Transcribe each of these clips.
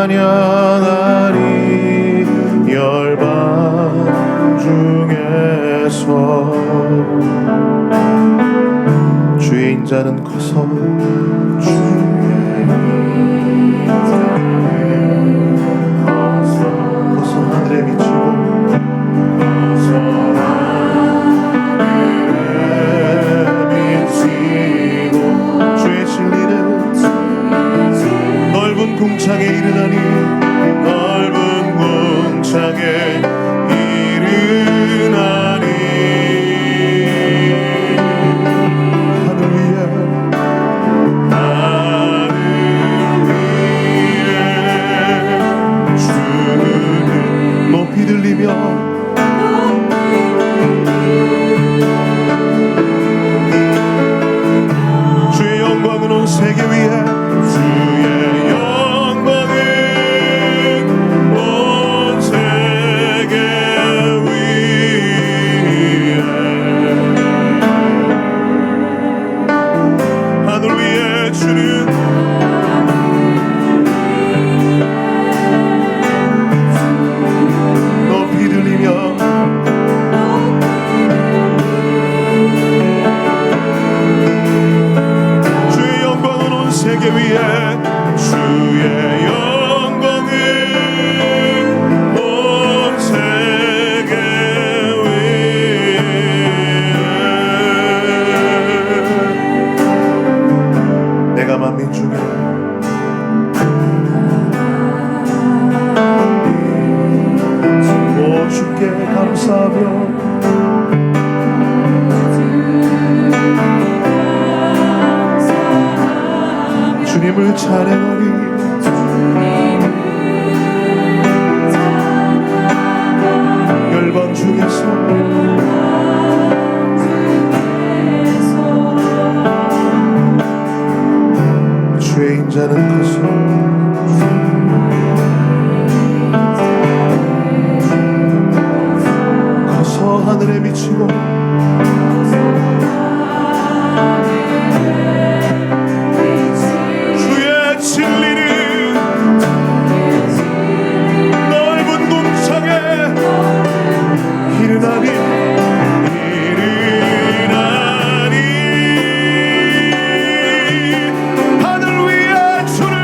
찬양하리. 열방 중에서 주의 인자는 커서 하늘에 비치고 주의 진리는 넓은 궁창에 이르나니. 넓은 궁창에 이르나니. 하늘 위에 주는 높이 들리며 주의 영광은 온 세계 위에. 주의 영광은 온 세계 위에. 하늘 위에 주는 높이 들리며 주의 영광은 온 세계 위에. 주의 영광은 온 세계 위에. 내가 만민 중에 오 주께 감사하며 주님을 찬양하리. 열방 중에서 주의 인자는 커서 하늘에 비치고 주의 진리는 넓은 궁창에 이르나니. 하늘 위에 주는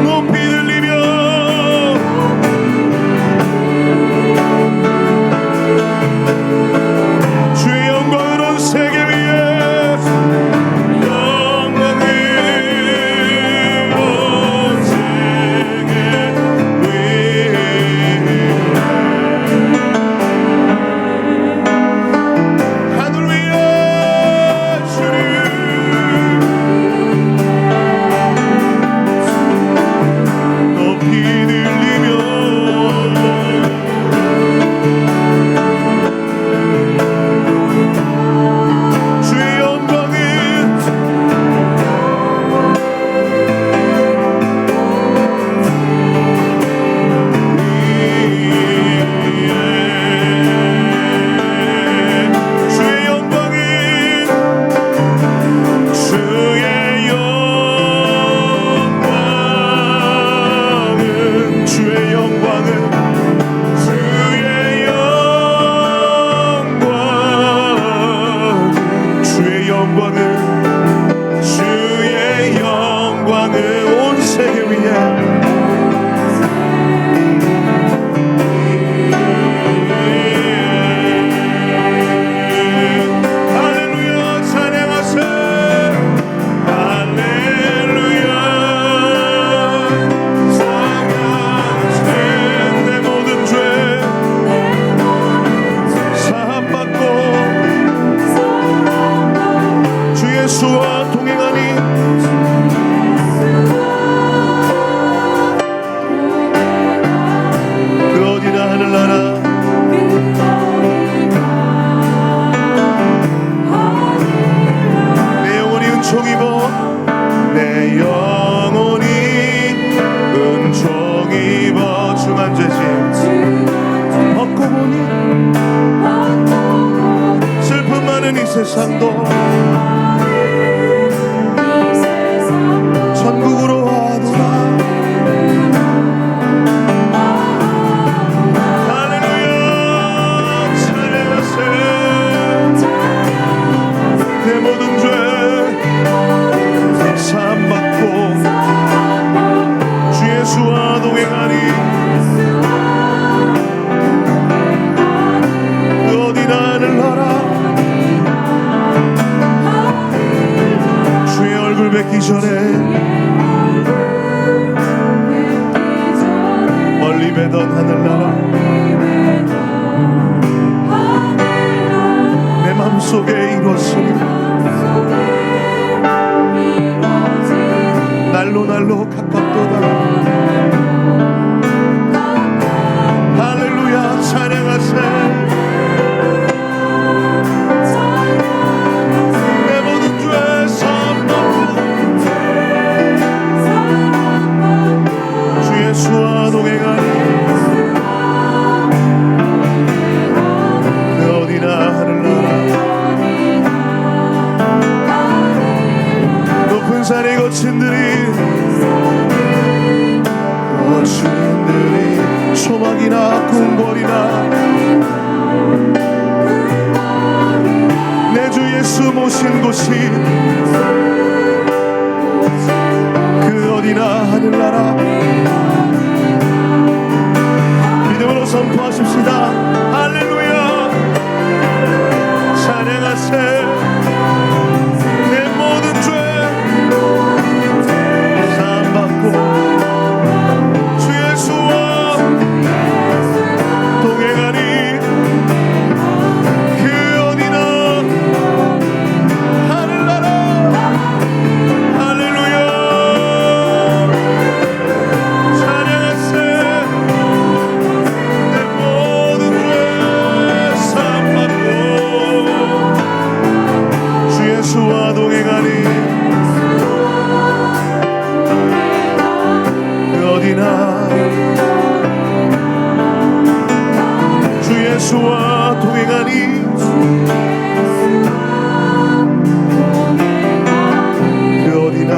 높이 들리며 주의 영광은 온 세계 위에. 영광은 온 세계 위에. 하늘 위에 주는 높이 들리며 주의 영광은 주의 영광은 주의 영광은 주의 영광은 온 세계 위에. 할렐루야 찬양하세. 할렐루야 찬양하세. 내 모든 죄 사함받고 주 예수와 동행하니. 그 어디나 하늘나라 내 영혼이 은총 입어. 내 영혼이 은총 입어. 중한 죄짐 벗고 보니 슬픔 많은 이 세상도 삶 속에 이루어지니 날로 가깝도다. 할렐루야 찬양하세. 내 모든 죄 사함받고 주 예수와 동행하니 그 어디나 하늘나라 높은 산에 거친들이 주인들이 소망이나 궁궐이나 내 주 예수 모신 곳이 그 어디나 하늘나라. 믿음으로 선포하십시다. 할렐루야 찬양하세. 내 모든 죄 사함받고 예수와 동행하니 그 어디나 주 예수와 동행하니 그 어디나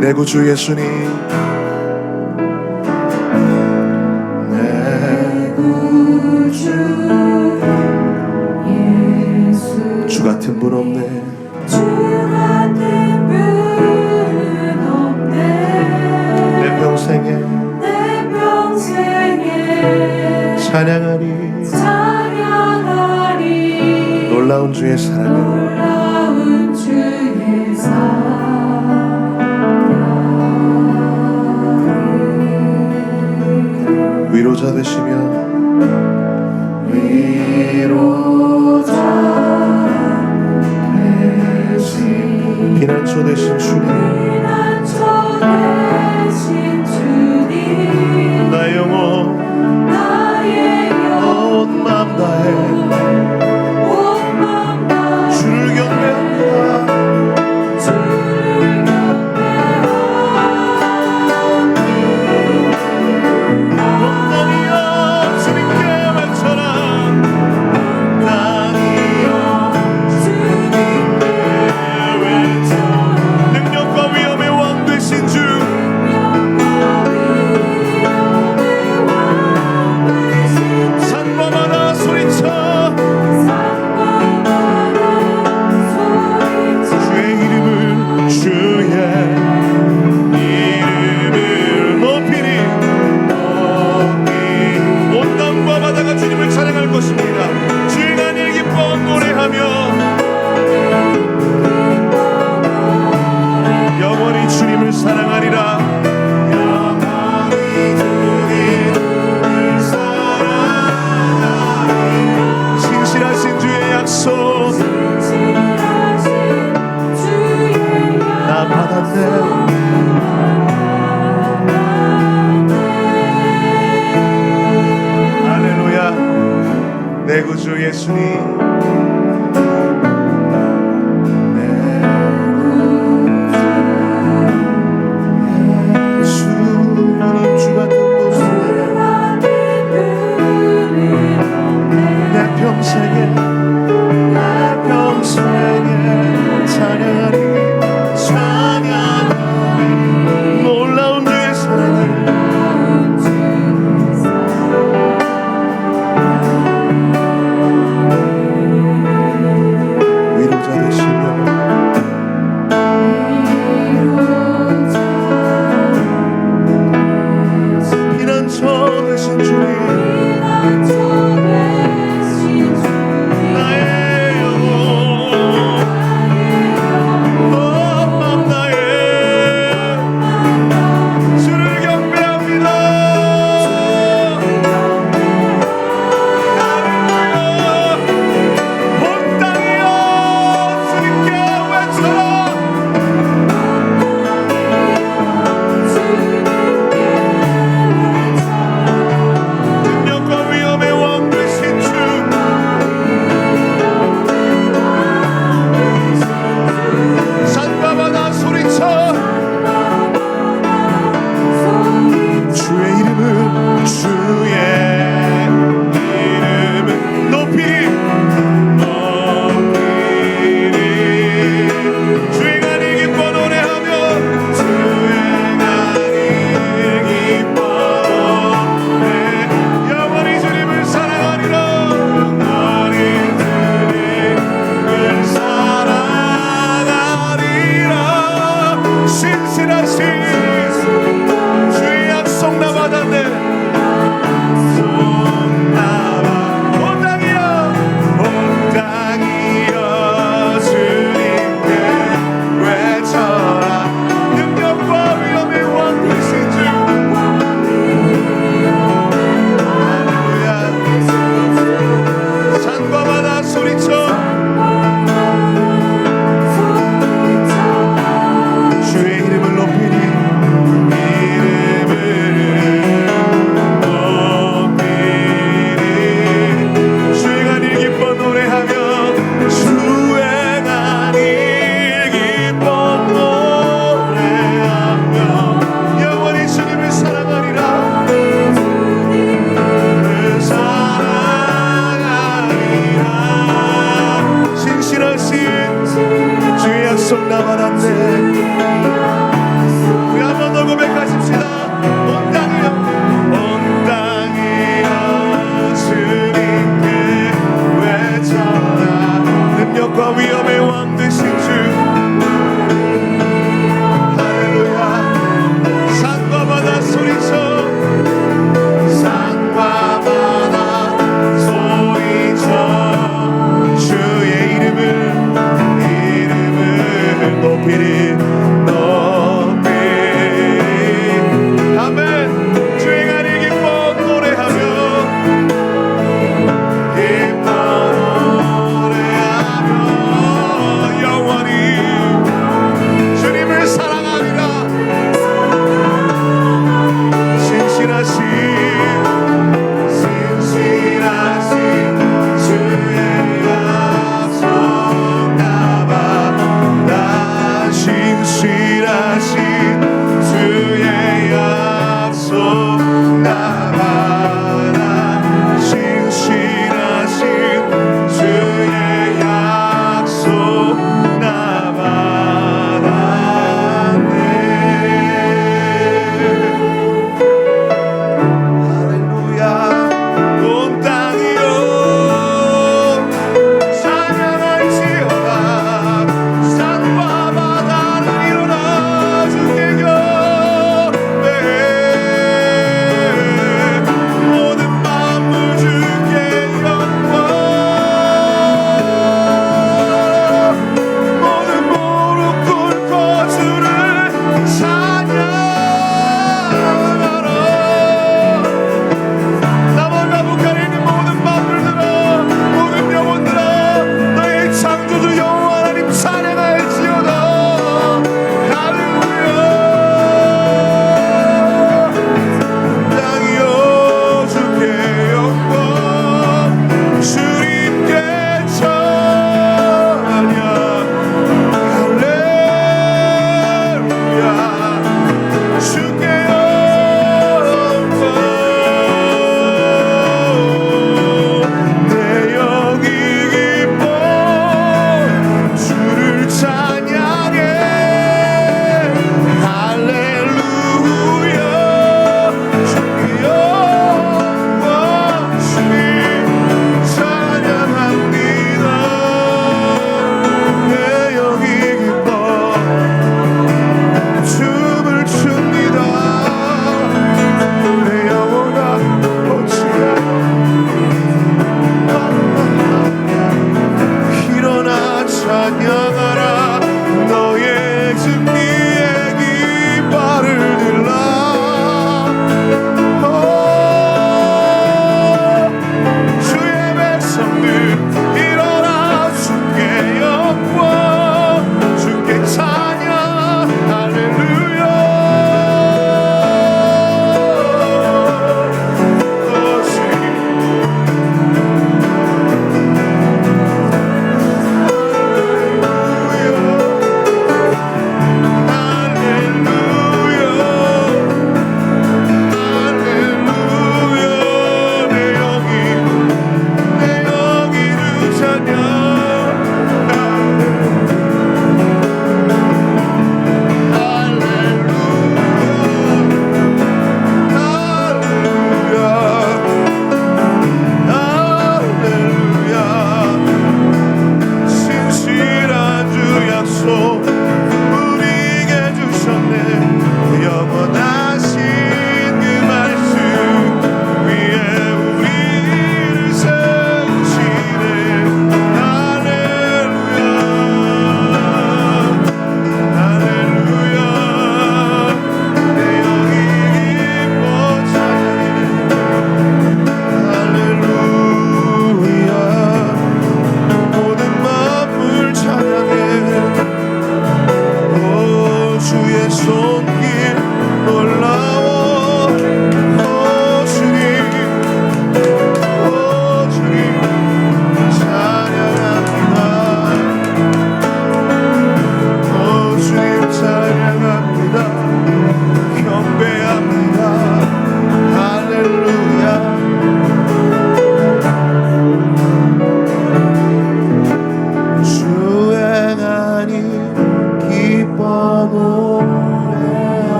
내 구주 예수님 주 같은 분 없네. 주 같은 분 없네. 내 평생에 찬양하리 놀라운 주의 사랑을 위로자 되시며 피난처 되신 주님 나의 영혼 온 마음 다해 주를 경배합니다. 영광이여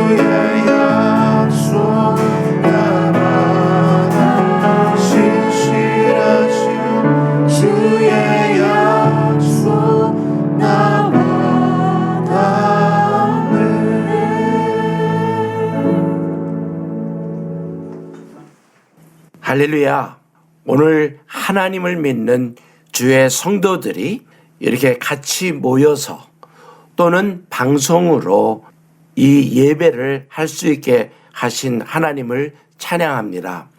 주의 약속 나마다 신실하신 주의 약속 나와 닿네. 할렐루야. 오늘 하나님을 믿는 주의 성도들이 이렇게 같이 모여서 또는 방송으로 이 예배를 할 수 있게 하신 하나님을 찬양합니다.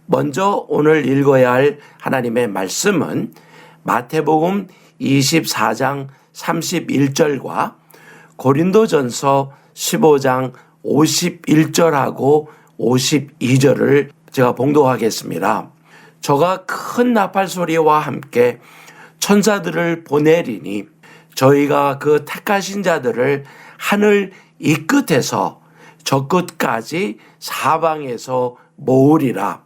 먼저 오늘 읽어야 할 하나님의 말씀은 마태복음 24장 31절과 고린도전서 15장 51절하고 52절을 제가 봉독하겠습니다. 저가 큰 나팔 소리와 함께 천사들을 보내리니 저희가 그 택하신 자들을 하늘 이 끝에서 저 끝까지 사방에서 모으리라.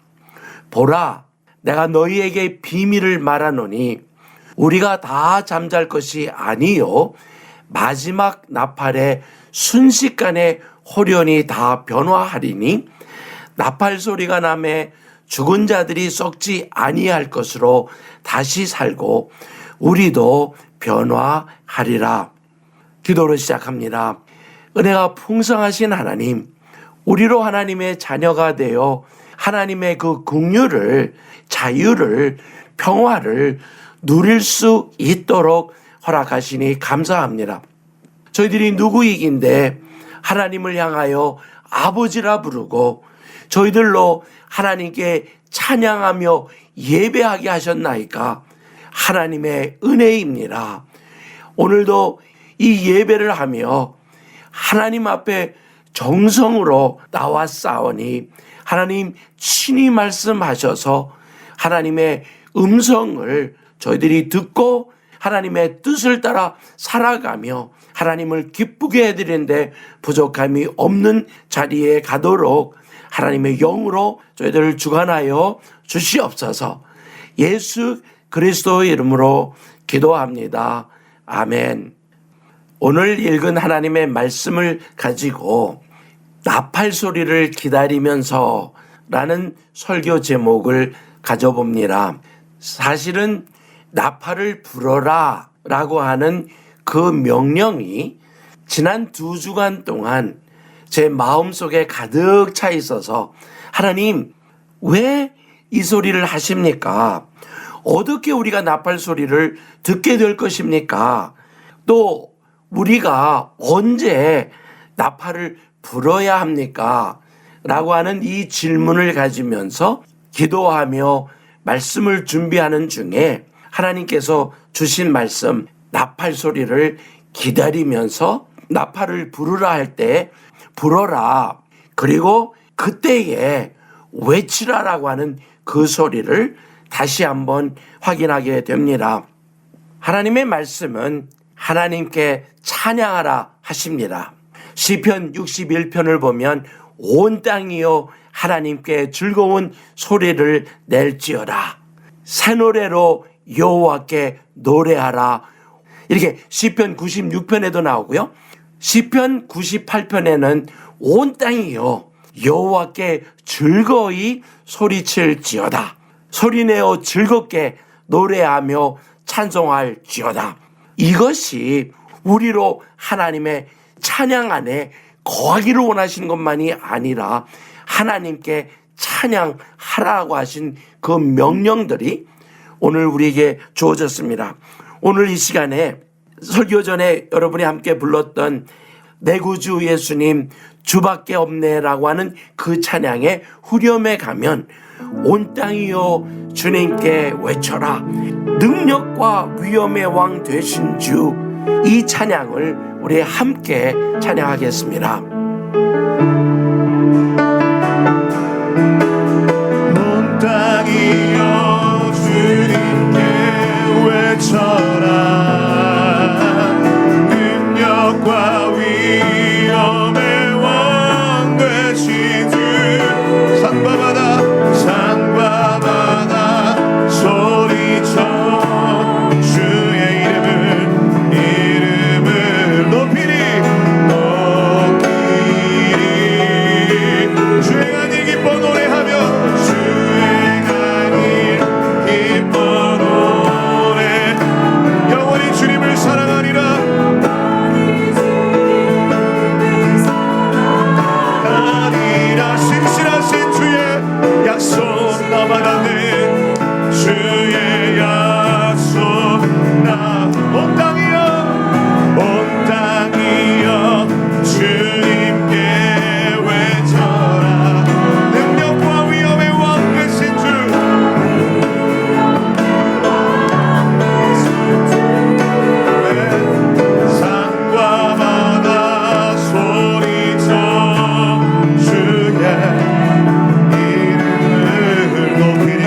보라, 내가 너희에게 비밀을 말하노니 우리가 다 잠잘 것이 아니요 마지막 나팔에 순식간에 호련히 다 변화하리니 나팔 소리가 나매 죽은 자들이 썩지 아니할 것으로 다시 살고 우리도 변화하리라. 기도를 시작합니다. 은혜가 풍성하신 하나님, 우리로 하나님의 자녀가 되어 하나님의 그 긍휼을, 자유를, 평화를 누릴 수 있도록 허락하시니 감사합니다. 저희들이 누구이긴데 하나님을 향하여 아버지라 부르고 저희들로 하나님께 찬양하며 예배하게 하셨나이까? 하나님의 은혜입니다. 오늘도 이 예배를 하며 하나님 앞에 정성으로 나왔사오니 하나님 친히 말씀하셔서 하나님의 음성을 저희들이 듣고 하나님의 뜻을 따라 살아가며 하나님을 기쁘게 해드리는데 부족함이 없는 자리에 가도록 하나님의 영으로 저희들을 주관하여 주시옵소서. 예수 그리스도의 이름으로 기도합니다. 아멘. 오늘 읽은 하나님의 말씀을 가지고 나팔 소리를 기다리면서 라는 설교 제목을 가져봅니다. 사실은 나팔을 불어라 라고 하는 그 명령이 지난 2주간 동안 제 마음속에 가득 차 있어서 하나님 왜 이 소리를 하십니까? 어떻게 우리가 나팔 소리를 듣게 될 것입니까? 또 우리가 언제 나팔을 불어야 합니까? 라고 하는 이 질문을 가지면서 기도하며 말씀을 준비하는 중에 하나님께서 주신 말씀 나팔 소리를 기다리면서 나팔을 부르라 할 때 불어라. 그리고 그때에 외치라라고 하는 그 소리를 다시 한번 확인하게 됩니다. 하나님의 말씀은 하나님께 찬양하라 하십니다. 시편 61편을 보면 온 땅이여 하나님께 즐거운 소리를 낼지어다. 새 노래로 여호와께 노래하라. 이렇게 시편 96편에도 나오고요. 시편 98편에는 온 땅이여 여호와께 즐거이 소리칠지어다. 소리내어 즐겁게 노래하며 찬송할지어다. 이것이 우리로 하나님의 찬양 안에 거하기를 원하시는 것만이 아니라 하나님께 찬양하라고 하신 그 명령들이 오늘 우리에게 주어졌습니다. 오늘 이 시간에 설교 전에 여러분이 함께 불렀던 내 구주 예수님 주밖에 없네라고 하는 그 찬양의 후렴에 가면 온 땅이여 주님께 외쳐라. 능력과 위엄의 왕 되신 주, 이 찬양을 우리 함께 찬양하겠습니다. 온 땅이여 주님께 외쳐라. 능력과 위엄의 왕 되신 주, 산바마다 소리쳐 주의 이름을 높이리 나받았네 주의 약속 온 땅이여 주님께 외쳐라 능력과 위엄의 왕 되신 주 산과 바다 소리쳐 주의 이름을 높이리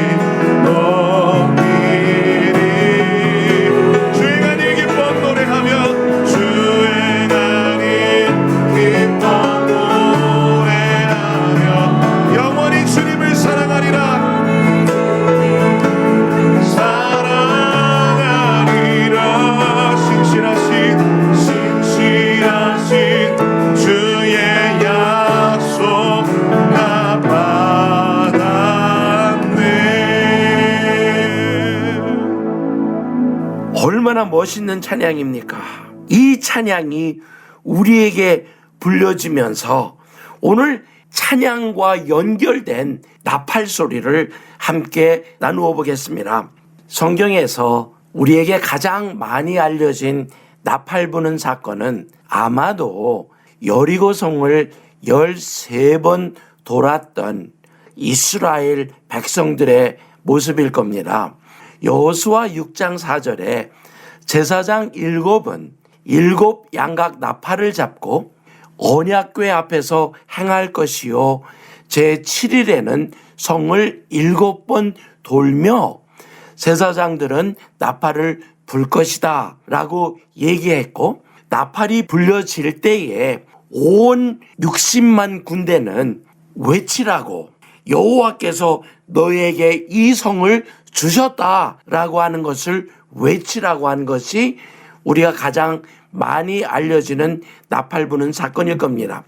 주행하니 기뻐 노래하며 주행하니 기뻐 노래하며 영원히 주님을 사랑하리라 신실하신 주의 약속 나 받았네. 얼마나 멋있는 찬양입니까? 이 찬양이 우리에게 불려지면서 오늘 찬양과 연결된 나팔 소리를 함께 나누어 보겠습니다. 성경에서 우리에게 가장 많이 알려진 나팔 부는 사건은 아마도 여리고성을 13번 돌았던 이스라엘 백성들의 모습일 겁니다. 여호수아 6장 4절에 제사장 7은 7 양각 나팔을 잡고 언약궤 앞에서 행할 것이요 제7일에는 성을 7번 돌며 제사장들은 나팔을 불 것이다 라고 얘기했고 나팔이 불려질 때에 온 60만 군대는 외치라고 여호와께서 너에게 이 성을 주셨다라고 하는 것을 외치라고 하는 것이 우리가 가장 많이 알려지는 나팔 부는 사건일 겁니다.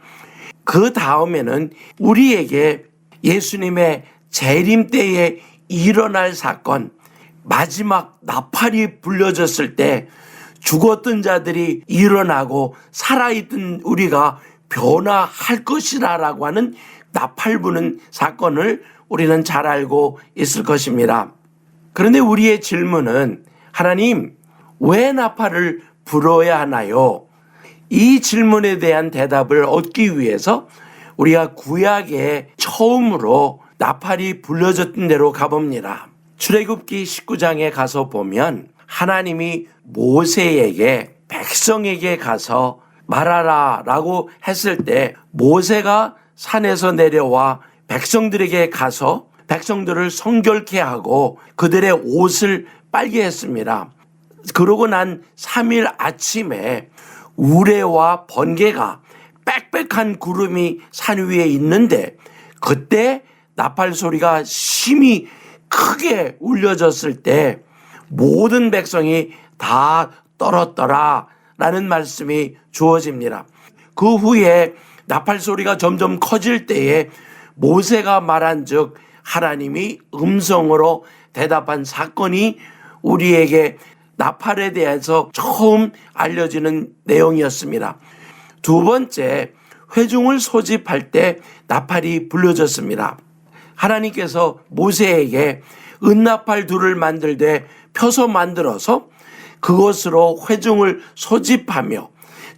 그 다음에는 우리에게 예수님의 재림 때에 일어날 사건 마지막 나팔이 불려졌을 때 죽었던 자들이 일어나고 살아있던 우리가 변화할 것이라고 하는 나팔 부는 사건을 우리는 잘 알고 있을 것입니다. 그런데 우리의 질문은 하나님 왜 나팔을 불어야 하나요? 이 질문에 대한 대답을 얻기 위해서 우리가 구약에 처음으로 나팔이 불려졌던 데로 가봅니다. 출애굽기 19장에 가서 보면 하나님이 모세에게 백성에게 가서 말하라 라고 했을 때 모세가 산에서 내려와 백성들에게 가서 백성들을 성결케 하고 그들의 옷을 빨게 했습니다. 그러고 난 3일 아침에 우레와 번개가 빽빽한 구름이 산 위에 있는데 그때 나팔 소리가 심히 크게 울려졌을 때 모든 백성이 다 떨었더라 라는 말씀이 주어집니다. 그 후에 나팔 소리가 점점 커질 때에 모세가 말한 즉 하나님이 음성으로 대답한 사건이 우리에게 나팔에 대해서 처음 알려지는 내용이었습니다. 두 번째, 회중을 소집할 때 나팔이 불려졌습니다. 하나님께서 모세에게 은나팔 둘을 만들되 펴서 만들어서 그것으로 회중을 소집하며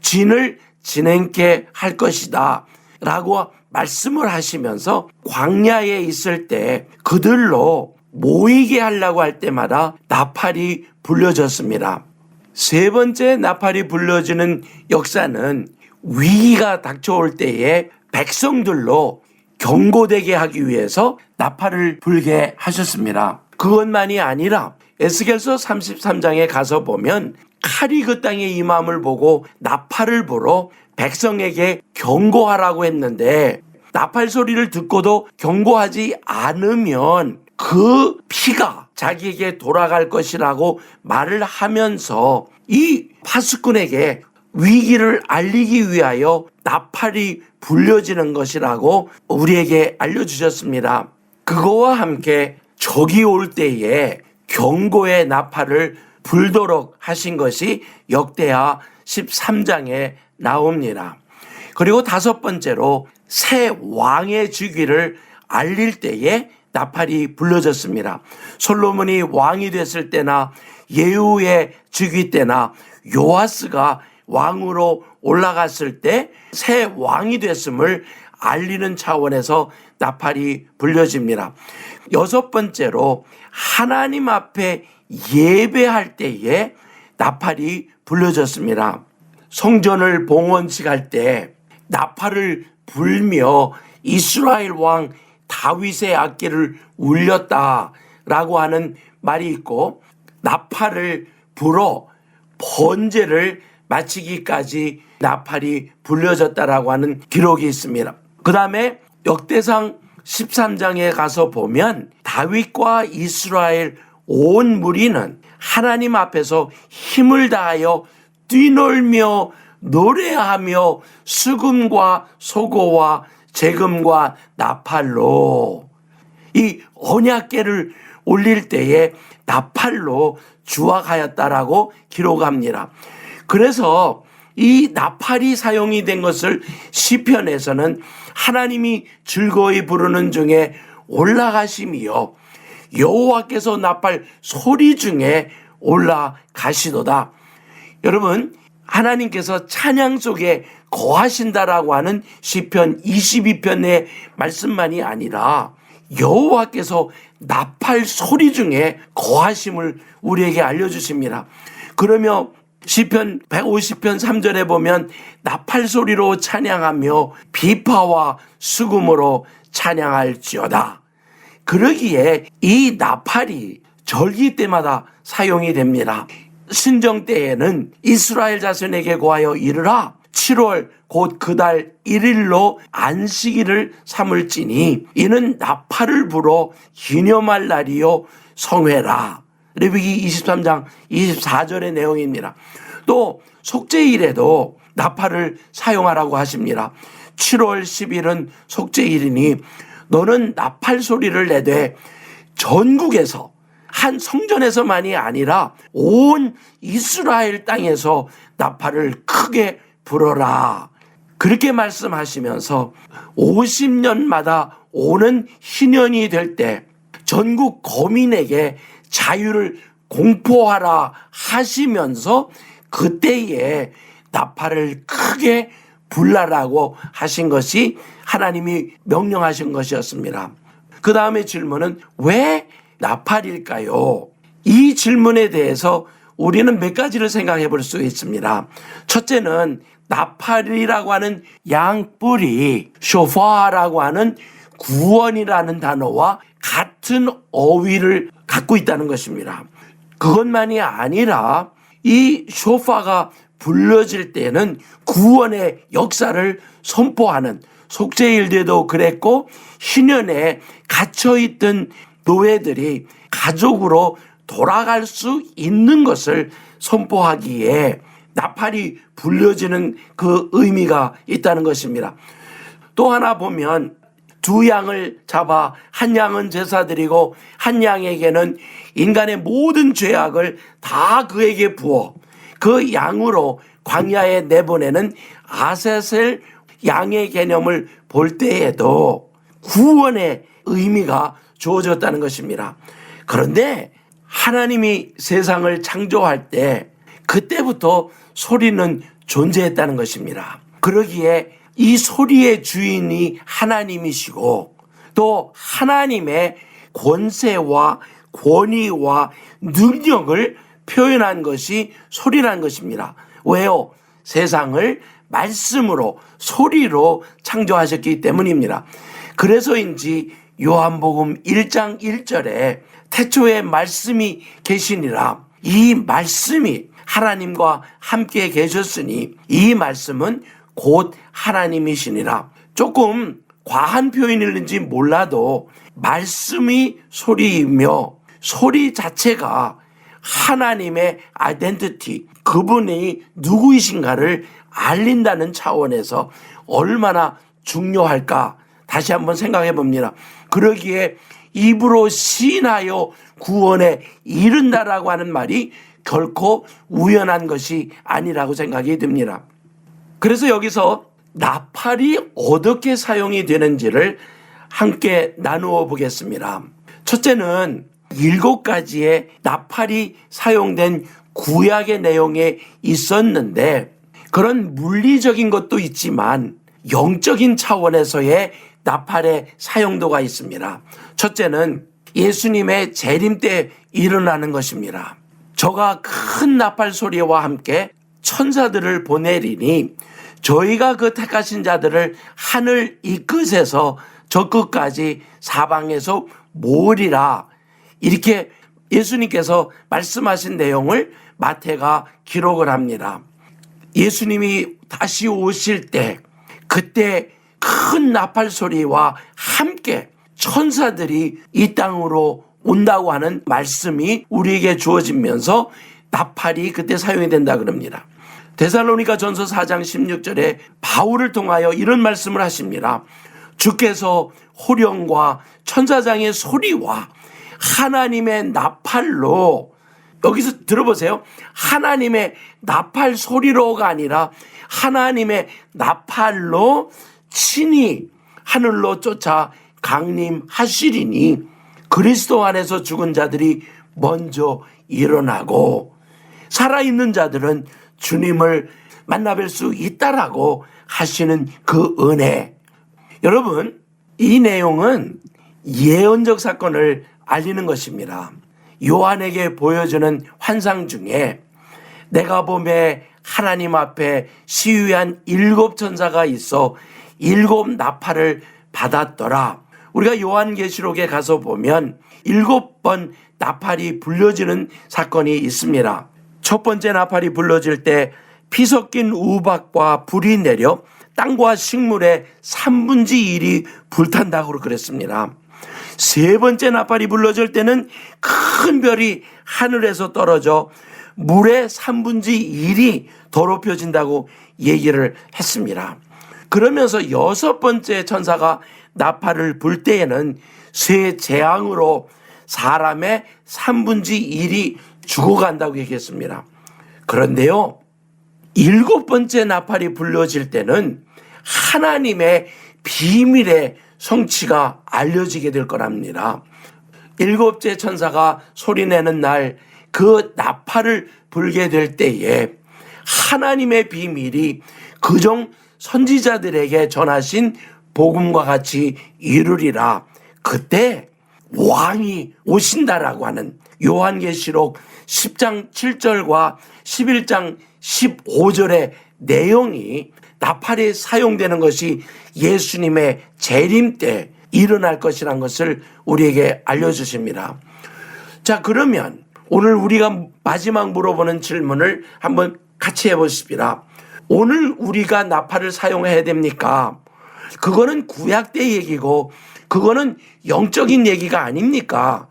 진을 지내게 할 것이다 라고 말씀을 하시면서 광야에 있을 때 그들로 모이게 하려고 할 때마다 나팔이 불려졌습니다. 세 번째 나팔이 불려지는 역사는 위기가 닥쳐올 때에 백성들로 경고되게 하기 위해서 나팔을 불게 하셨습니다. 그것만이 아니라 에스겔서 33장에 가서 보면 칼이 그 땅에 임함을 보고 나팔을 불어 백성에게 경고하라고 했는데 나팔 소리를 듣고도 경고하지 않으면 그 피가 자기에게 돌아갈 것이라고 말을 하면서 이 파수꾼에게 위기를 알리기 위하여 나팔이 불려지는 것이라고 우리에게 알려주셨습니다. 그거와 함께 적이 올 때에 경고의 나팔을 불도록 하신 것이 역대하 13장에 나옵니다. 그리고 다섯 번째로 새 왕의 즉위를 알릴 때에 나팔이 불려졌습니다. 솔로몬이 왕이 됐을 때나 예후의 즉위 때나 요아스가 왕으로 올라갔을 때 새 왕이 됐음을 알리는 차원에서 나팔이 불려집니다. 여섯 번째로 하나님 앞에 예배할 때에 나팔이 불려졌습니다. 성전을 봉헌식할 때 나팔을 불며 이스라엘 왕 다윗의 악기를 울렸다라고 하는 말이 있고, 나팔을 불어 번제를 마치기까지 나팔이 불려졌다라고 하는 기록이 있습니다. 그 다음에 역대상 13장에 가서 보면 다윗과 이스라엘 온 무리는 하나님 앞에서 힘을 다하여 뛰놀며 노래하며 수금과 소고와 재금과 나팔로, 이 언약궤를 올릴 때에 나팔로 주악하였다라고 기록합니다. 그래서 이 나팔이 사용이 된 것을 시편에서는 하나님이 즐거이 부르는 중에 올라가심이요 여호와께서 나팔 소리 중에 올라가시도다. 여러분, 하나님께서 찬양 속에 거하신다라고 하는 시편 22편의 말씀만이 아니라 여호와께서 나팔 소리 중에 거하심을 우리에게 알려주십니다. 그러며 시편 150편 3절에 보면 나팔 소리로 찬양하며 비파와 수금으로 찬양할지어다. 그러기에 이 나팔이 절기 때마다 사용이 됩니다. 신정 때에는 이스라엘 자손에게 고하여 이르라, 7월 곧 그 달 1일로 안식일을 삼을지니 이는 나팔을 불어 기념할 날이요 성회라. 레위기 23장 24절의 내용입니다. 또 속죄일에도 나팔을 사용하라고 하십니다. 7월 10일은 속죄일이니 너는 나팔 소리를 내되 전국에서, 한 성전에서만이 아니라 온 이스라엘 땅에서 나팔을 크게 불어라. 그렇게 말씀하시면서 50년마다 오는 희년이 될 때 전국 거민에게 자유를 공포하라 하시면서 그때에 나팔을 크게 불라라고 하신 것이 하나님이 명령하신 것이었습니다. 그 다음에 질문은 왜 나팔일까요? 이 질문에 대해서 우리는 몇 가지를 생각해 볼 수 있습니다. 첫째는 나팔이라고 하는 양뿔이 쇼파라고 하는 구원이라는 단어와 같은 어휘를 갖고 있다는 것입니다. 그것만이 아니라 이 쇼파가 불려질 때는 구원의 역사를 선포하는, 속죄일에도 그랬고 희년에 갇혀있던 노예들이 가족으로 돌아갈 수 있는 것을 선포하기에 나팔이 불려지는 그 의미가 있다는 것입니다. 또 하나 보면 두 양을 잡아 한 양은 제사 드리고 한 양에게는 인간의 모든 죄악을 다 그에게 부어 그 양으로 광야에 내보내는 아세셀 양의 개념을 볼 때에도 구원의 의미가 주어졌다는 것입니다. 그런데 하나님이 세상을 창조할 때 그때부터 소리는 존재했다는 것입니다. 그러기에 이 소리의 주인이 하나님이시고 또 하나님의 권세와 권위와 능력을 표현한 것이 소리라는 것입니다. 왜요? 세상을 말씀으로, 소리로 창조하셨기 때문입니다. 그래서인지 요한복음 1장 1절에 태초에 말씀이 계시니라, 이 말씀이 하나님과 함께 계셨으니 이 말씀은 곧 하나님이시니라. 조금 과한 표현일는지 몰라도 말씀이 소리이며 소리 자체가 하나님의 아이덴티티, 그분이 누구이신가를 알린다는 차원에서 얼마나 중요할까 다시 한번 생각해 봅니다. 그러기에 입으로 시인하여 구원에 이른다라고 하는 말이 결코 우연한 것이 아니라고 생각이 듭니다. 그래서 여기서 나팔이 어떻게 사용이 되는지를 함께 나누어 보겠습니다. 첫째는 7가지의 나팔이 사용된 구약의 내용에 있었는데 그런 물리적인 것도 있지만 영적인 차원에서의 나팔의 사용도가 있습니다. 첫째는 예수님의 재림 때 일어나는 것입니다. 저가 큰 나팔 소리와 함께 천사들을 보내리니 저희가 그 택하신 자들을 하늘 이 끝에서 저 끝까지 사방에서 모으리라. 이렇게 예수님께서 말씀하신 내용을 마태가 기록을 합니다. 예수님이 다시 오실 때 그때 큰 나팔 소리와 함께 천사들이 이 땅으로 온다고 하는 말씀이 우리에게 주어지면서 나팔이 그때 사용이 된다 그럽니다. 데살로니가 전서 4장 16절에 바울을 통하여 이런 말씀을 하십니다. 주께서 호령과 천사장의 소리와 하나님의 나팔로, 여기서 들어보세요. 하나님의 나팔 소리로가 아니라 하나님의 나팔로 친히 하늘로 쫓아 강림하시리니 그리스도 안에서 죽은 자들이 먼저 일어나고 살아있는 자들은 주님을 만나뵐 수 있다라고 하시는 그 은혜. 여러분, 이 내용은 예언적 사건을 알리는 것입니다. 요한에게 보여주는 환상 중에 내가 봄에 하나님 앞에 시위한 7 천사가 있어 7 나팔을 받았더라. 우리가 요한계시록에 가서 보면 7번 나팔이 불려지는 사건이 있습니다. 첫 번째 나팔이 불려질 때 피 섞인 우박과 불이 내려 땅과 식물의 3분의 1이 불탄다고 그랬습니다. 세 번째 나팔이 불려질 때는 큰 별이 하늘에서 떨어져 물의 3분의 1이 더럽혀진다고 얘기를 했습니다. 그러면서 6번째 천사가 나팔을 불 때에는 새 재앙으로 사람의 3분의 1이 죽어간다고 얘기했습니다. 그런데요, 7번째 나팔이 불려질 때는 하나님의 비밀의 성취가 알려지게 될 거랍니다. 7째 천사가 소리내는 날 그 나팔을 불게 될 때에 하나님의 비밀이 그종 선지자들에게 전하신 복음과 같이 이루리라. 그때 왕이 오신다라고 하는 요한계시록 10장 7절과 11장 15절의 내용이 나팔이 사용되는 것이 예수님의 재림 때 일어날 것이라는 것을 우리에게 알려주십니다. 자, 그러면 오늘 우리가 마지막 물어보는 질문을 한번 같이 해보십시다. 오늘 우리가 나팔을 사용해야 됩니까? 그거는 구약 때 얘기고 그거는 영적인 얘기가 아닙니까?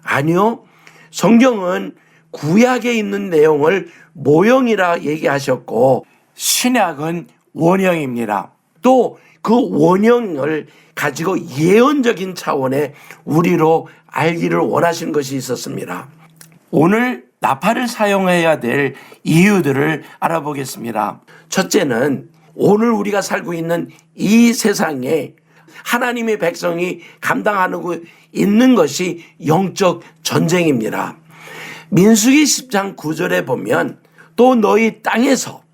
아니요. 성경은 구약에 있는 내용을 모형이라 얘기하셨고 신약은 원형입니다. 또 그 원형을 가지고 예언적인 차원의 우리로 알기를 원하신 것이 있었습니다. 오늘 나팔을 사용해야 될 이유들을 알아보겠습니다. 첫째는 오늘 우리가 살고 있는 이 세상에 하나님의 백성이 감당하고 있는 것이 영적 전쟁입니다. 민수기 10장 9절에 보면 또 너희 땅에서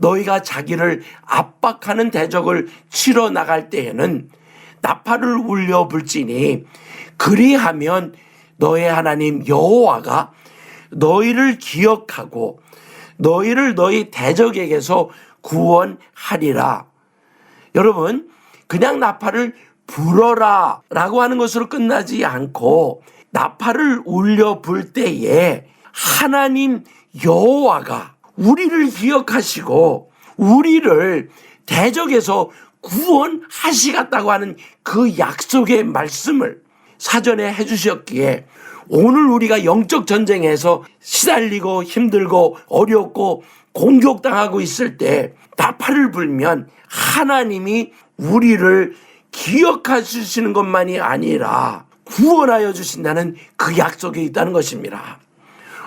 너희가 자기를 압박하는 대적을 치러 나갈 때에는 나팔을 울려 불지니 그리하면 너의 하나님 여호와가 너희를 기억하고 너희를 너희 대적에게서 구원하리라. 여러분, 그냥 나팔을 불어라 라고 하는 것으로 끝나지 않고 나팔을 울려 불 때에 하나님 여호와가 우리를 기억하시고 우리를 대적에서 구원하시겠다고 하는 그 약속의 말씀을 사전에 해주셨기에 오늘 우리가 영적 전쟁에서 시달리고 힘들고 어렵고 공격당하고 있을 때 나팔을 불면 하나님이 우리를 기억해 주시는 것만이 아니라 구원하여 주신다는 그 약속이 있다는 것입니다.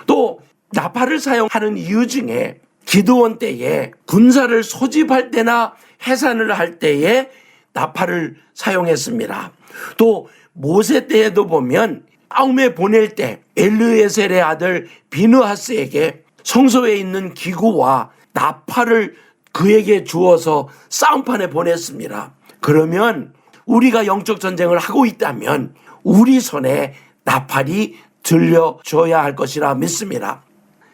또 나팔을 사용하는 이유 중에 기드온 때에 군사를 소집할 때나 해산을 할 때에 나팔을 사용했습니다. 또 모세 때에도 보면 싸움에 보낼 때 엘르에셀의 아들 비느하스에게 성소에 있는 기구와 나팔을 그에게 주어서 싸움판에 보냈습니다. 그러면 우리가 영적 전쟁을 하고 있다면 우리 손에 나팔이 들려줘야 할 것이라 믿습니다.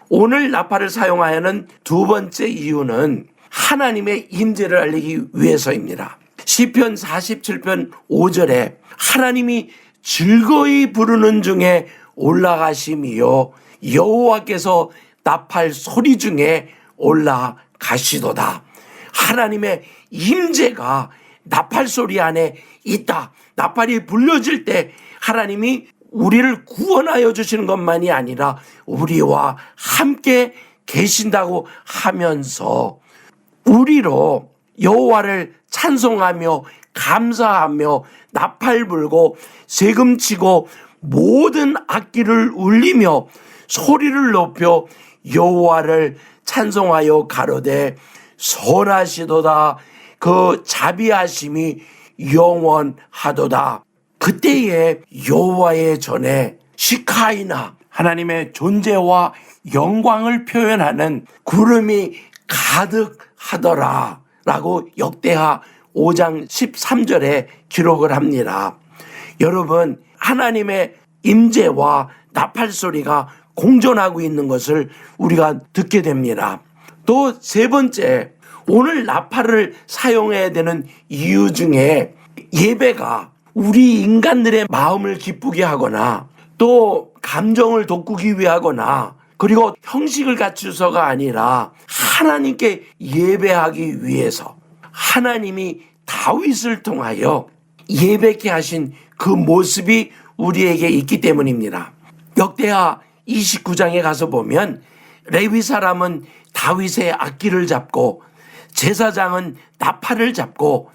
오늘 나팔을 사용하여는 두 번째 이유는 하나님의 임재를 알리기 위해서입니다. 시편 47편 5절에 하나님이 즐거이 부르는 중에 올라가심이요 여호와께서 나팔 소리 중에 올라가시도다. 하나님의 임재가 나팔 소리 안에 있다. 나팔이 불려질 때 하나님이 우리를 구원하여 주시는 것만이 아니라 우리와 함께 계신다고 하면서 우리로 여호와를 찬송하며 감사하며 나팔 불고 세금 치고 모든 악기를 울리며 소리를 높여 여호와를 찬송하여 가로되 선하시도다. 그 자비하심이 영원하도다. 그때에 여호와의 전에 시카이나 하나님의 존재와 영광을 표현하는 구름이 가득하더라 라고 역대하 5장 13절에 기록을 합니다. 여러분, 하나님의 임재와 나팔 소리가 공존하고 있는 것을 우리가 듣게 됩니다. 또 세 번째, 오늘 나팔을 사용해야 되는 이유 중에 예배가 우리 인간들의 마음을 기쁘게 하거나 또 감정을 돋구기 위하거나 그리고 형식을 갖추어서가 아니라 하나님께 예배하기 위해서 하나님이 다윗을 통하여 예배케 하신 그 모습이 우리에게 있기 때문입니다. 역대하 29장에 가서 보면 레위 사람은 다윗의 악기를 잡고 제사장은 나팔을 잡고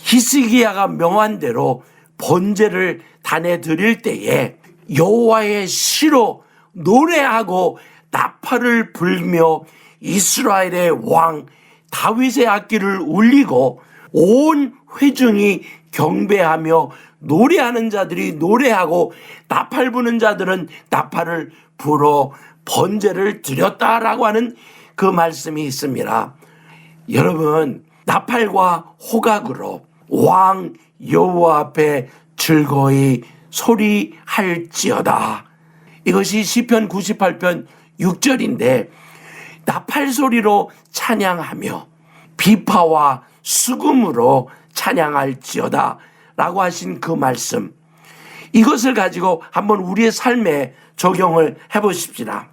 히스기야가 명한 대로 번제를 단에 드릴 때에 여호와의 시로 노래하고 나팔을 불며 이스라엘의 왕 다윗의 악기를 울리고 온 회중이 경배하며 노래하는 자들이 노래하고 나팔 부는 자들은 나팔을 불어 번제를 드렸다라고 하는 그 말씀이 있습니다. 여러분, 나팔과 호각으로 왕 여호와 앞에 즐거이 소리할지어다. 이것이 시편 98편 6절인데 나팔 소리로 찬양하며 비파와 수금으로 찬양할지어다 라고 하신 그 말씀, 이것을 가지고 한번 우리의 삶에 적용을 해보십시다.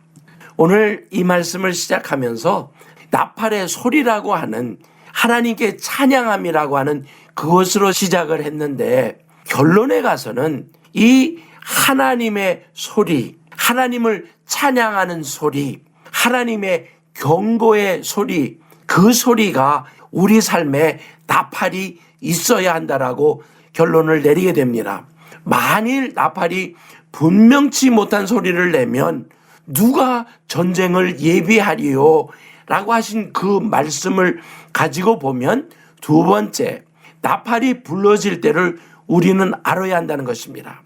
오늘 이 말씀을 시작하면서 나팔의 소리라고 하는 하나님께 찬양함이라고 하는 그것으로 시작을 했는데 결론에 가서는 이 하나님의 소리, 하나님을 찬양하는 소리, 하나님의 경고의 소리, 그 소리가 우리 삶에 나팔이 있어야 한다라고 결론을 내리게 됩니다. 만일 나팔이 분명치 못한 소리를 내면 누가 전쟁을 예비하리요? 라고 하신 그 말씀을 가지고 보면 두 번째, 나팔이 불러질 때를 우리는 알아야 한다는 것입니다.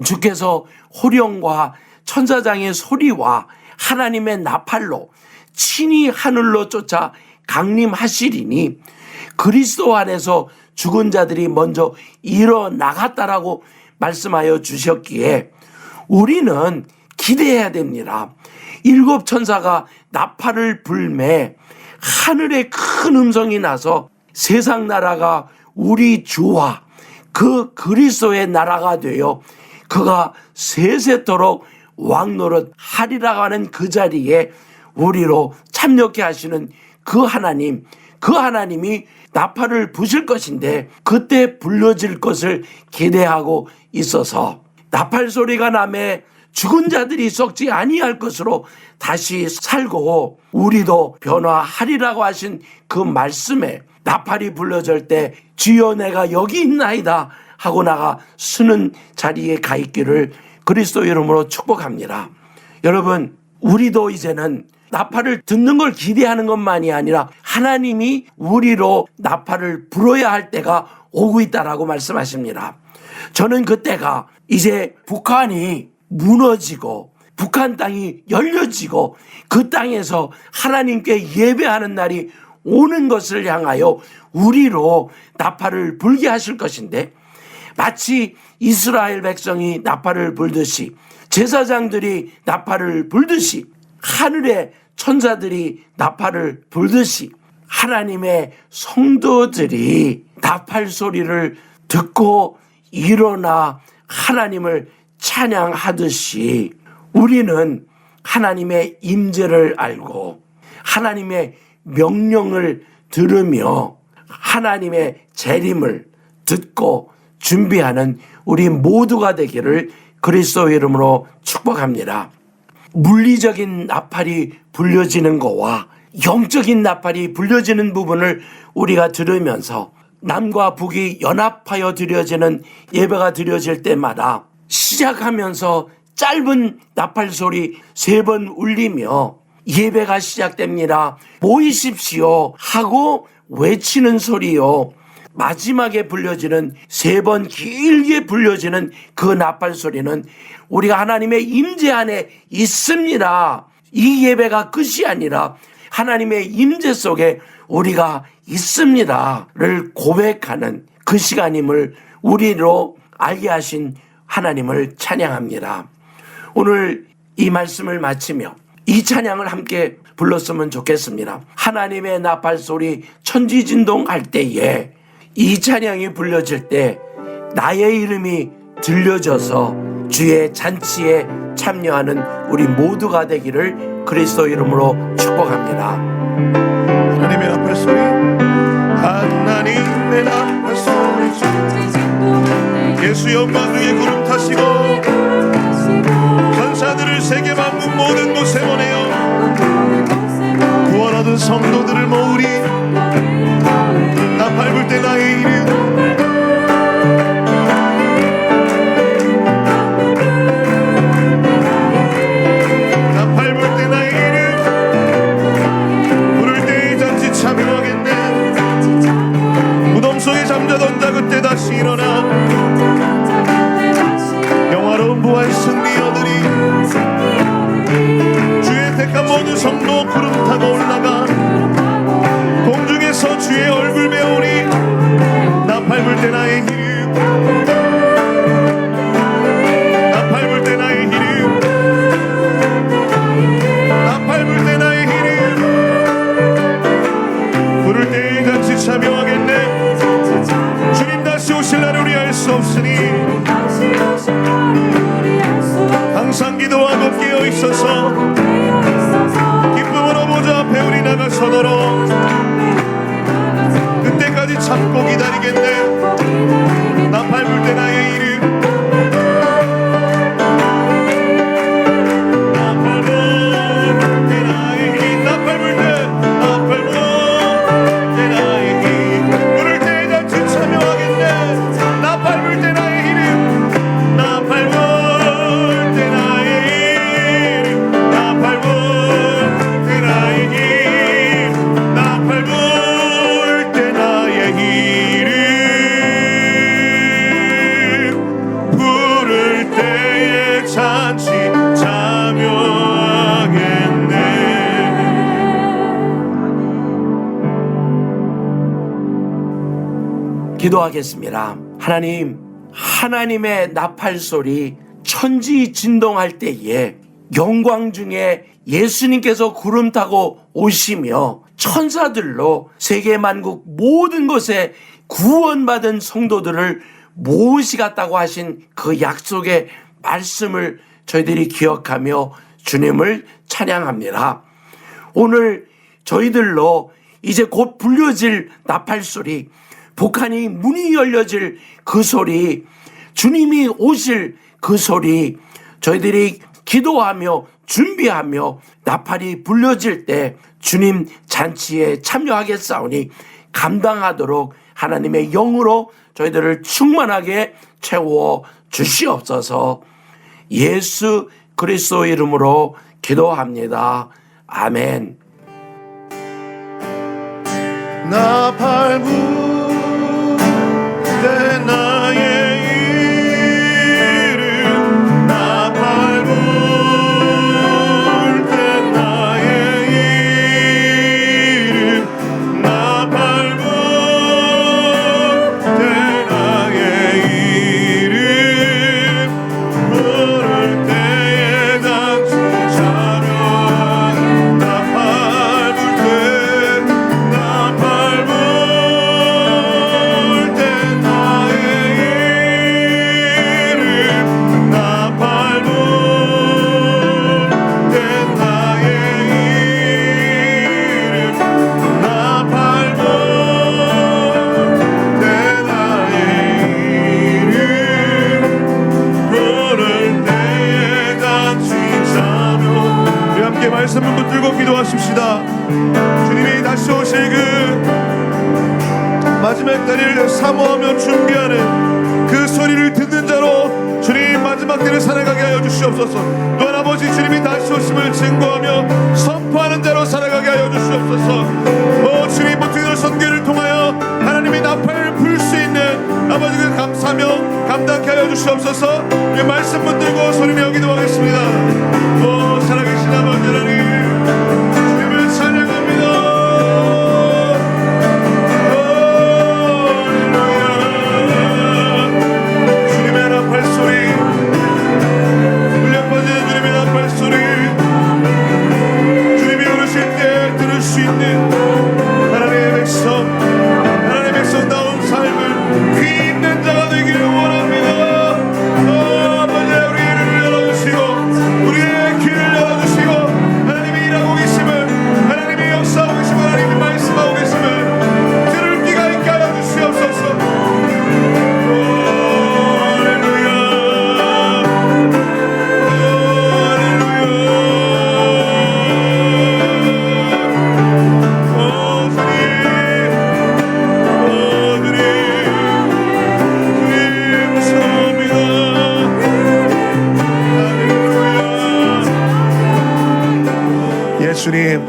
주께서 호령과 천사장의 소리와 하나님의 나팔로 친히 하늘로 쫓아 강림하시리니 그리스도 안에서 죽은 자들이 먼저 일어나갔다라고 말씀하여 주셨기에 우리는 기대해야 됩니다. 일곱 천사가 나팔을 불매 하늘에 큰 음성이 나서 세상 나라가 우리 주와 그 그리스도의 나라가 되어 그가 세세토록 왕노릇 하리라 하는 그 자리에 우리로 참여케 하시는 그 하나님이 나팔을 부실 것인데 그때 불려질 것을 기대하고 있어서 나팔 소리가 나매 죽은 자들이 썩지 아니할 것으로 다시 살고 우리도 변화하리라고 하신 그 말씀에 나팔이 불려질 때 주여 내가 여기 있나이다 하고 나가 서는 자리에 가 있기를 그리스도 이름으로 축복합니다. 여러분, 우리도 이제는 나팔을 듣는 걸 기대하는 것만이 아니라 하나님이 우리로 나팔을 불어야 할 때가 오고 있다라고 말씀하십니다. 저는 그때가 이제 북한이 무너지고 북한 땅이 열려지고 그 땅에서 하나님께 예배하는 날이 오는 것을 향하여 우리로 나팔을 불게 하실 것인데, 마치 이스라엘 백성이 나팔을 불듯이, 제사장들이 나팔을 불듯이, 하늘의 천사들이 나팔을 불듯이 하나님의 성도들이 나팔 소리를 듣고 일어나 하나님을 찬양하듯이 우리는 하나님의 임재를 알고 하나님의 명령을 들으며 하나님의 재림을 듣고 준비하는 우리 모두가 되기를 그리스도의 이름으로 축복합니다. 물리적인 나팔이 불려지는 것과 영적인 나팔이 불려지는 부분을 우리가 들으면서 남과 북이 연합하여 드려지는 예배가 드려질 때마다 시작하면서 짧은 나팔 소리 3번 울리며 예배가 시작됩니다. 모이십시오 하고 외치는 소리요. 마지막에 불려지는 3번 길게 불려지는 그 나팔 소리는 우리가 하나님의 임재 안에 있습니다. 이 예배가 끝이 아니라 하나님의 임재 속에 우리가 있습니다를 고백하는 그 시간임을 우리로 알게 하신 하나님을 찬양합니다. 오늘 이 말씀을 마치며 이 찬양을 함께 불렀으면 좋겠습니다. 하나님의 나팔 소리 천지진동할 때에 이 찬양이 불려질 때 나의 이름이 들려져서 주의 잔치에 참여하는 우리 모두가 되기를 그리스도 이름으로 축복합니다. 하나님의 나팔 소리, 하나님의 나팔 소리, 예수 영광 중에 구름 타시고 천사들을 세계 만국 모든 곳에 보내어 구원하던 성도들을 모으리. 나팔 불 때 나의 이름, 나팔 불 때 나의 이름, 부를 때의 잔치 참여하겠네. 무덤 속에 잠자던 자 그때 다시 일어나 영화로운 부활 승리 얻으리. 주의 택한 모든 성도 구름 타고 올라가 공중에서 주의 얼굴 배우리. 나팔 불 때 나의 이름, 나팔 불 때 나의 이름, 나팔 불 때 나의 이름, 부를 때의 잔치 참여하겠네. 주님 다시 오실 날을 우리 알 수 없으니 항상 기도하고 깨어 있어서 기쁨으로 보좌 앞에 우리 나가서도록 그때까지 참고 기다리겠네. 나팔 불 때 나의 이름, 나팔 불 때 나의 이름, 나팔 불 때, 나팔 불 때 나의 이름, 부를 때 잔치 참여하겠네. 나팔 불 때 나의 이름, 나팔 불 때 나의 이름, 나팔 불 때 나의 이름, 나팔 불 때 나의 이름, 부를 때의 잔치 참여하겠네. 기도하겠습니다. 하나님, 하나님의 나팔 소리 천지 진동할 때에 영광 중에 예수님께서 구름 타고 오시며 천사들로 세계 만국 모든 곳에 구원받은 성도들을 모으시겠다고 하신 그 약속의 말씀을 저희들이 기억하며 주님을 찬양합니다. 오늘 저희들로 이제 곧 불려질 나팔 소리, 북한이 문이 열려질 그 소리, 주님이 오실 그 소리, 저희들이 기도하며 준비하며 나팔이 불려질 때 주님 잔치에 참여하겠사오니 감당하도록 하나님의 영으로 저희들을 충만하게 채워 주시옵소서. 예수 그리스도 이름으로 기도합니다. 아멘. 나 밟을 때 나의 이름 나 밟을 때 나의 이름 나 밟을 때 나의 이름 부를 때에 닥친 자녀 나 밟을 때 나 밟을 때 나의 이름 나 밟을 때 나의 이름 나 밟을 때 나의 이름 부를 때에 닥친 자녀 우리 함께 말씀을 붙들고 기도하십시다. 주님이 다시 오실 그 마지막 때를 사모하며 준비하는 그 소리를 듣는 자로 주님 마지막 때를 살아가게 하여 주시옵소서. 또한 아버지 주님이 다시 오심을 증거하며 선포하는 자로 살아가게 하여 주시옵소서. 오 주님 모든 선교를 통하여 하나님이 나팔을 불 수 있는 아버지 그 감사며 감당케 하여 주시옵소서. 이 말씀 붙들고 소리며 기도하겠습니다. 오 살아계신 아버지 하나님 주님을 찬양합니다. 주님의 나팔 소리 울려 퍼지는 주님의 나팔 소리 주님이 오르실 때 들을 수 있는 하나님의 백성다운 삶을 귀 있는 자가 되기를 원합니다. 아버지 우리의 귀를 열어주시고 우리의 귀를 열어주시고 하나님이 일하고 계심을 하나님이 역사하고 계심을 하나님이 말씀하고 계심을 들을 귀가 있게 하여 주시옵소서. 할렐루야 주님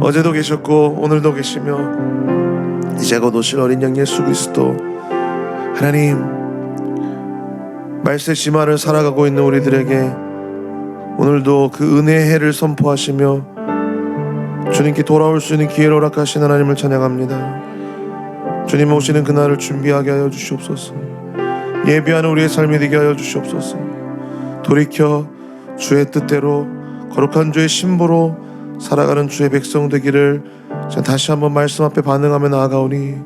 어제도 계셨고 오늘도 계시며 이제 곧 오실 어린 양 예수 그리스도 하나님 말세 심화를 살아가고 있는 우리들에게 오늘도 그 은혜의 해를 선포하시며 주님께 돌아올 수 있는 기회를 허락하신 하나님을 찬양합니다. 주님 오시는 그날을 준비하게 하여 주시옵소서. 예비하는 우리의 삶이 되게 하여 주시옵소서. 돌이켜 주의 뜻대로 거룩한 주의 신부로 살아가는 주의 백성 되기를 다시 한번 말씀 앞에 반응하며 나아가오니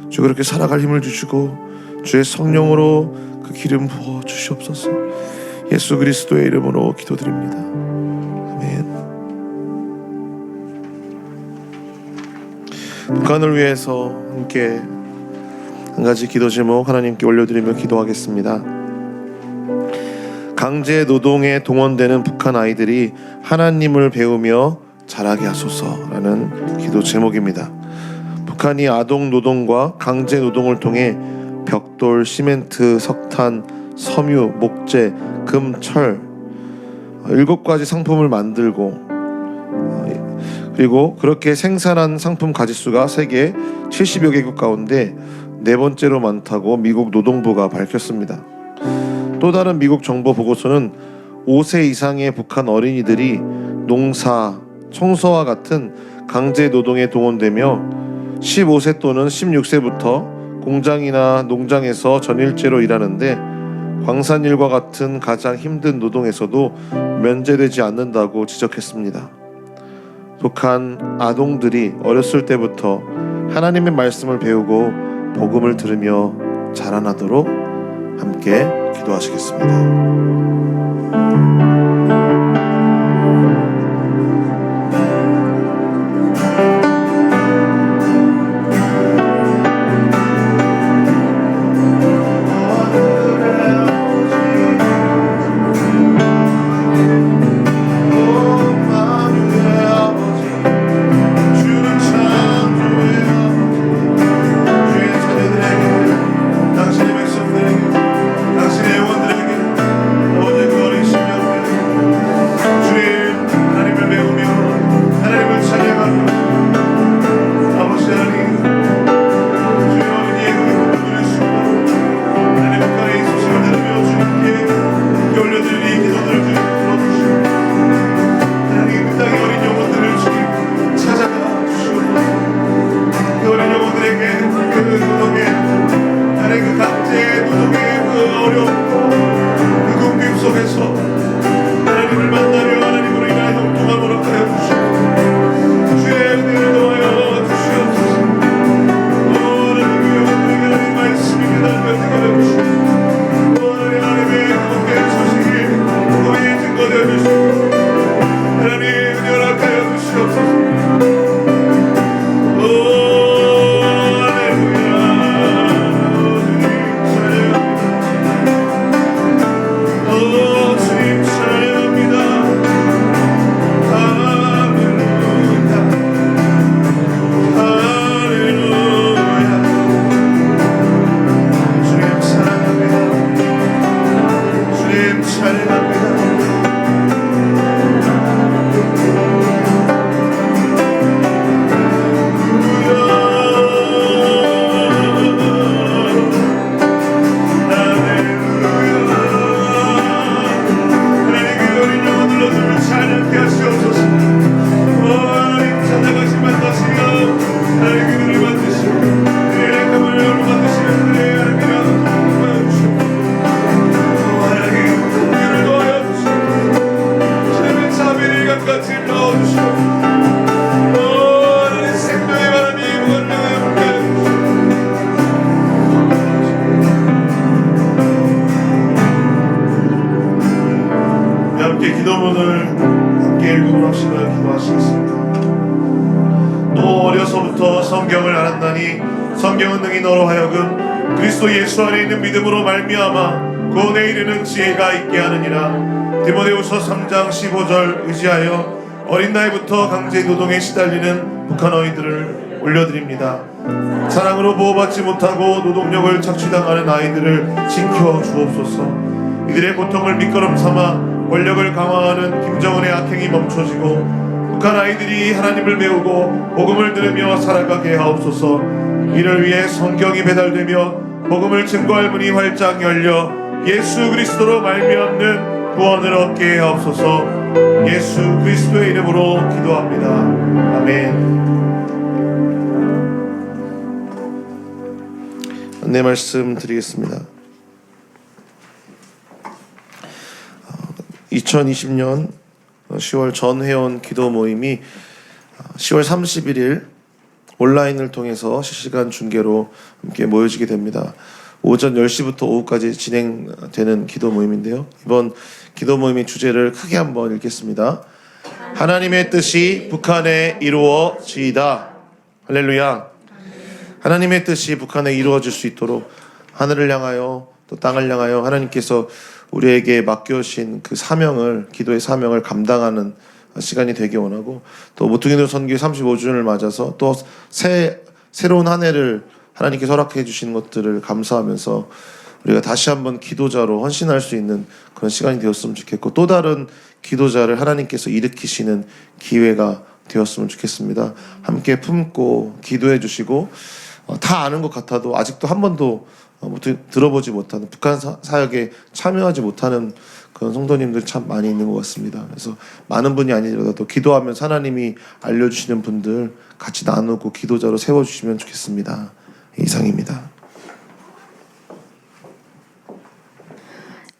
주 그렇게 살아갈 힘을 주시고 주의 성령으로 그 기름 부어 주시옵소서. 예수 그리스도의 이름으로 기도드립니다. 아멘. 북한을 위해서 함께 한 가지 기도 제목 하나님께 올려드리며 기도하겠습니다. 강제 노동에 동원되는 북한 아이들이 하나님을 배우며 자라게 하소서라는 기도 제목입니다. 북한이 아동 노동과 강제 노동을 통해 벽돌, 시멘트, 석탄, 섬유, 목재, 금, 철 7가지 상품을 만들고 그리고 그렇게 생산한 상품 가짓수가 세계 70여 개국 가운데 4번째로 많다고 미국 노동부가 밝혔습니다. 또 다른 미국 정보 보고서는 5세 이상의 북한 어린이들이 농사, 청소와 같은 강제 노동에 동원되며 15세 또는 16세부터 공장이나 농장에서 전일제로 일하는데 광산일과 같은 가장 힘든 노동에서도 면제되지 않는다고 지적했습니다. 북한 아동들이 어렸을 때부터 하나님의 말씀을 배우고 복음을 들으며 자라나도록 함께 기도하시겠습니다. 당신의 백성들에게 당신의 영혼들에게 아버지 그 어린 심령들 어려서부터 성경을 알았나니 성경은 능히 너로 하여금 그리스도 예수 안에 있는 믿음으로 말미암아 구원에 이르는 지혜가 있게 하느니라. 디모데후서 3장 15절 의지하여 어린 나이부터 강제 노동에 시달리는 북한 어린이들을 올려드립니다. 사랑으로 보호받지 못하고 노동력을 착취당하는 아이들을 지켜 주옵소서. 이들의 고통을 밑거름 삼아 권력을 강화하는 김정은의 악행이 멈춰지고 북한 아이들이 하나님을 배우고 복음을 들으며 살아가게 하옵소서. 이를 위해 성경이 배달되며 복음을 증거할 문이 활짝 열려 예수 그리스도로 말미암는 구원을 얻게 하옵소서. 예수 그리스도의 이름으로 기도합니다. 아멘. 안내 말씀 드리겠습니다. 2020년 10월 전회원 기도 모임이 10월 31일 온라인을 통해서 실시간 중계로 함께 모여지게 됩니다. 오전 10시부터 오후까지 진행되는 기도 모임인데요. 이번 기도 모임의 주제를 크게 한번 읽겠습니다. 하나님의 뜻이 북한에 이루어지이다. 할렐루야. 하나님의 뜻이 북한에 이루어질 수 있도록 하늘을 향하여 또 땅을 향하여 하나님께서 우리에게 맡겨주신 그 사명을, 기도의 사명을 감당하는 시간이 되기 원하고, 또 모퉁이돌 선교회 35주년을 맞아서 또 새로운 한 해를 하나님께서 허락해 주신 것들을 감사하면서 우리가 다시 한번 기도자로 헌신할 수 있는 그런 시간이 되었으면 좋겠고, 또 다른 기도자를 하나님께서 일으키시는 기회가 되었으면 좋겠습니다. 함께 품고 기도해 주시고, 다 아는 것 같아도 아직도 한 번도 들어보지 못하는, 북한 사역에 참여하지 못하는 그런 성도님들 참 많이 있는 것 같습니다. 그래서 많은 분이 아니더라도 기도하면서 하나님이 알려주시는 분들 같이 나누고 기도자로 세워주시면 좋겠습니다. 이상입니다.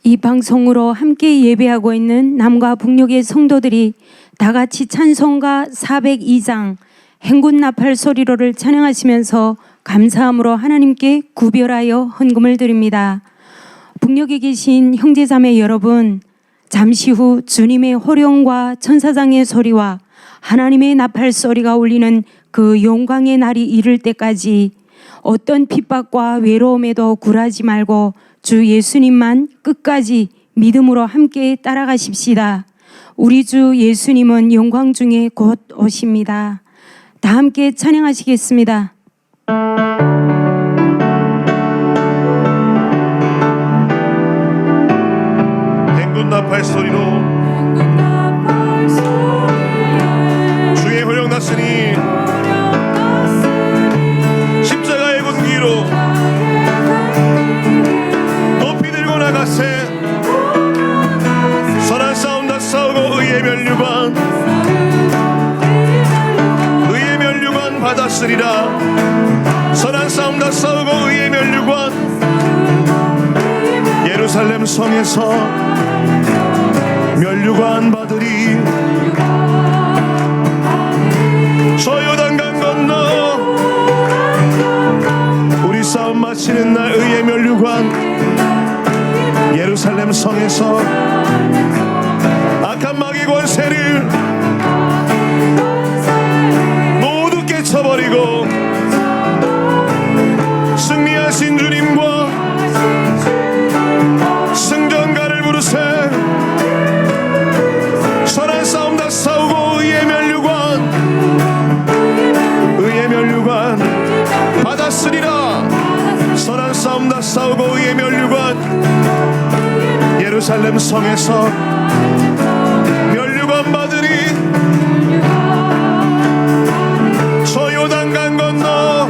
이 방송으로 함께 예배하고 있는 남과 북녘의 성도들이 다 같이 찬송가 402장 행군 나팔 소리로를 찬양하시면서 감사함으로 하나님께 구별하여 헌금을 드립니다. 북녘에 계신 형제자매 여러분, 잠시 후 주님의 호령과 천사장의 소리와 하나님의 나팔 소리가 울리는 그 영광의 날이 이를 때까지 어떤 핍박과 외로움에도 굴하지 말고 주 예수님만 끝까지 믿음으로 함께 따라가십시다. 우리 주 예수님은 영광 중에 곧 오십니다. 다 함께 찬양하시겠습니다. 행군 나팔 소리로 주의 호령 났으니 십자가의 군기로 높이 들고 나가세. 선한 싸움 다 싸우고 의의 면류관 받았으리라. 선한 싸움 다 싸우고 의의 면류관 예루살렘 성에서 면류관 받으리. 저 요단강 건너 우리 싸움 마치는 날 의의 면류관 예루살렘 성에서 악한 마귀 권세를 모두 깨쳐버리고 승리하신 주님과 승전가를 부르세. 선한 싸움 다 싸우고 의의 면류관 받았으리라. 선한 싸움 다 싸우고 의의 면류관 예루살렘 성에서 면류관 받으니 저 요단강 건너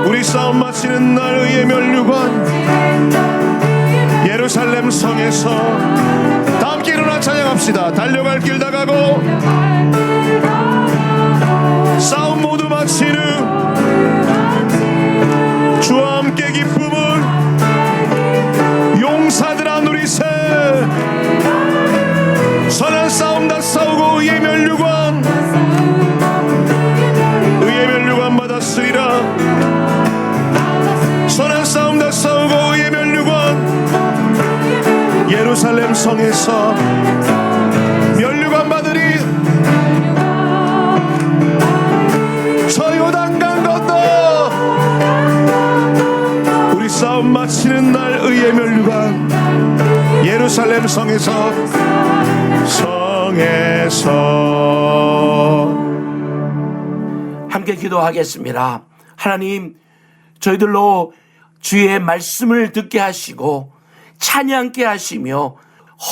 우리 싸움 마치는 날 의의 면류관 예루살렘 성에서. 다 함께 일어나 찬양합시다. 달려갈 길 다 가고 싸움 모두 마치는 주와 함께 기쁨을 용사들아 누리세. 선한 싸움 다 싸우고 의의 면류관 받았으리라. 선한 싸움 다 싸우고 의의 면류관 예루살렘 성에서 면류관 받으리. 싸움 마치는 날 의의 면류관 예루살렘 성에서 함께 기도하겠습니다. 하나님, 저희들로 주의 말씀을 듣게 하시고 찬양케 하시며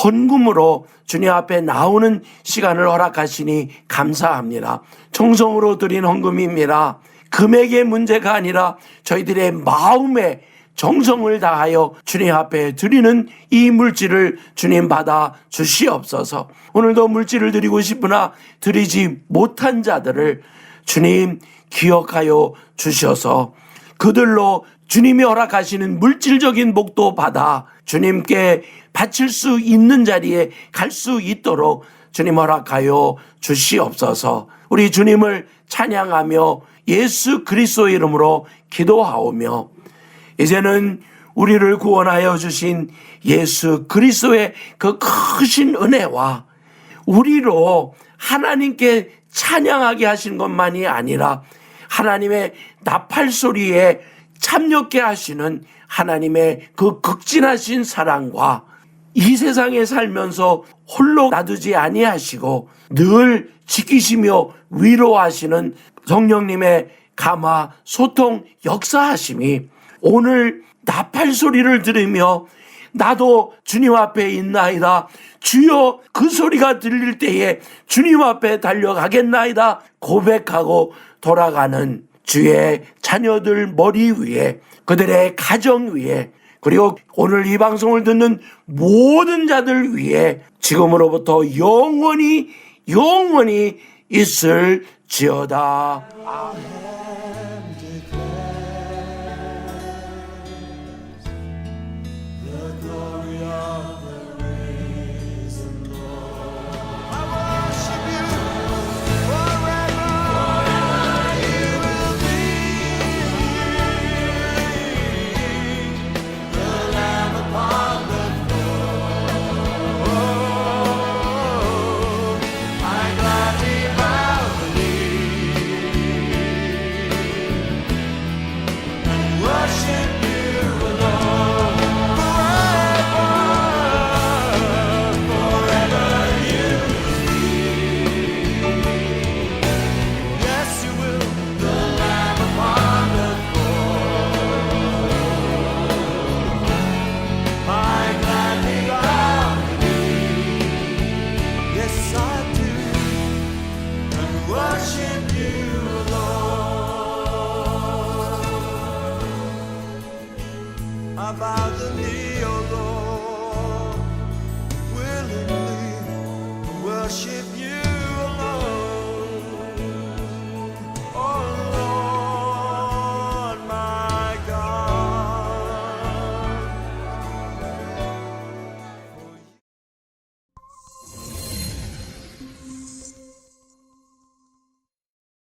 헌금으로 주님 앞에 나오는 시간을 허락하시니 감사합니다. 정성으로 드린 헌금입니다. 금액의 문제가 아니라 저희들의 마음에 정성을 다하여 주님 앞에 드리는 이 물질을 주님 받아 주시옵소서. 오늘도 물질을 드리고 싶으나 드리지 못한 자들을 주님 기억하여 주셔서 그들로 주님이 허락하시는 물질적인 복도 받아 주님께 바칠 수 있는 자리에 갈 수 있도록 주님 허락하여 주시옵소서. 우리 주님을 찬양하며 예수 그리스도의 이름으로 기도하오며 이제는 우리를 구원하여 주신 예수 그리스도의 그 크신 은혜와 우리로 하나님께 찬양하게 하신 것만이 아니라 하나님의 나팔소리에 참여케 하시는 하나님의 그 극진하신 사랑과 이 세상에 살면서 홀로 놔두지 아니하시고 늘 지키시며 위로하시는 성령님의 감화 소통 역사하심이 오늘 나팔 소리를 들으며 나도 주님 앞에 있나이다. 주여 그 소리가 들릴 때에 주님 앞에 달려가겠나이다. 고백하고 돌아가는 주의 자녀들 머리 위에 그들의 가정 위에 그리고 오늘 이 방송을 듣는 모든 자들 위에 지금으로부터 영원히 있을지어다. I bow the knee, O Lord, willingly worship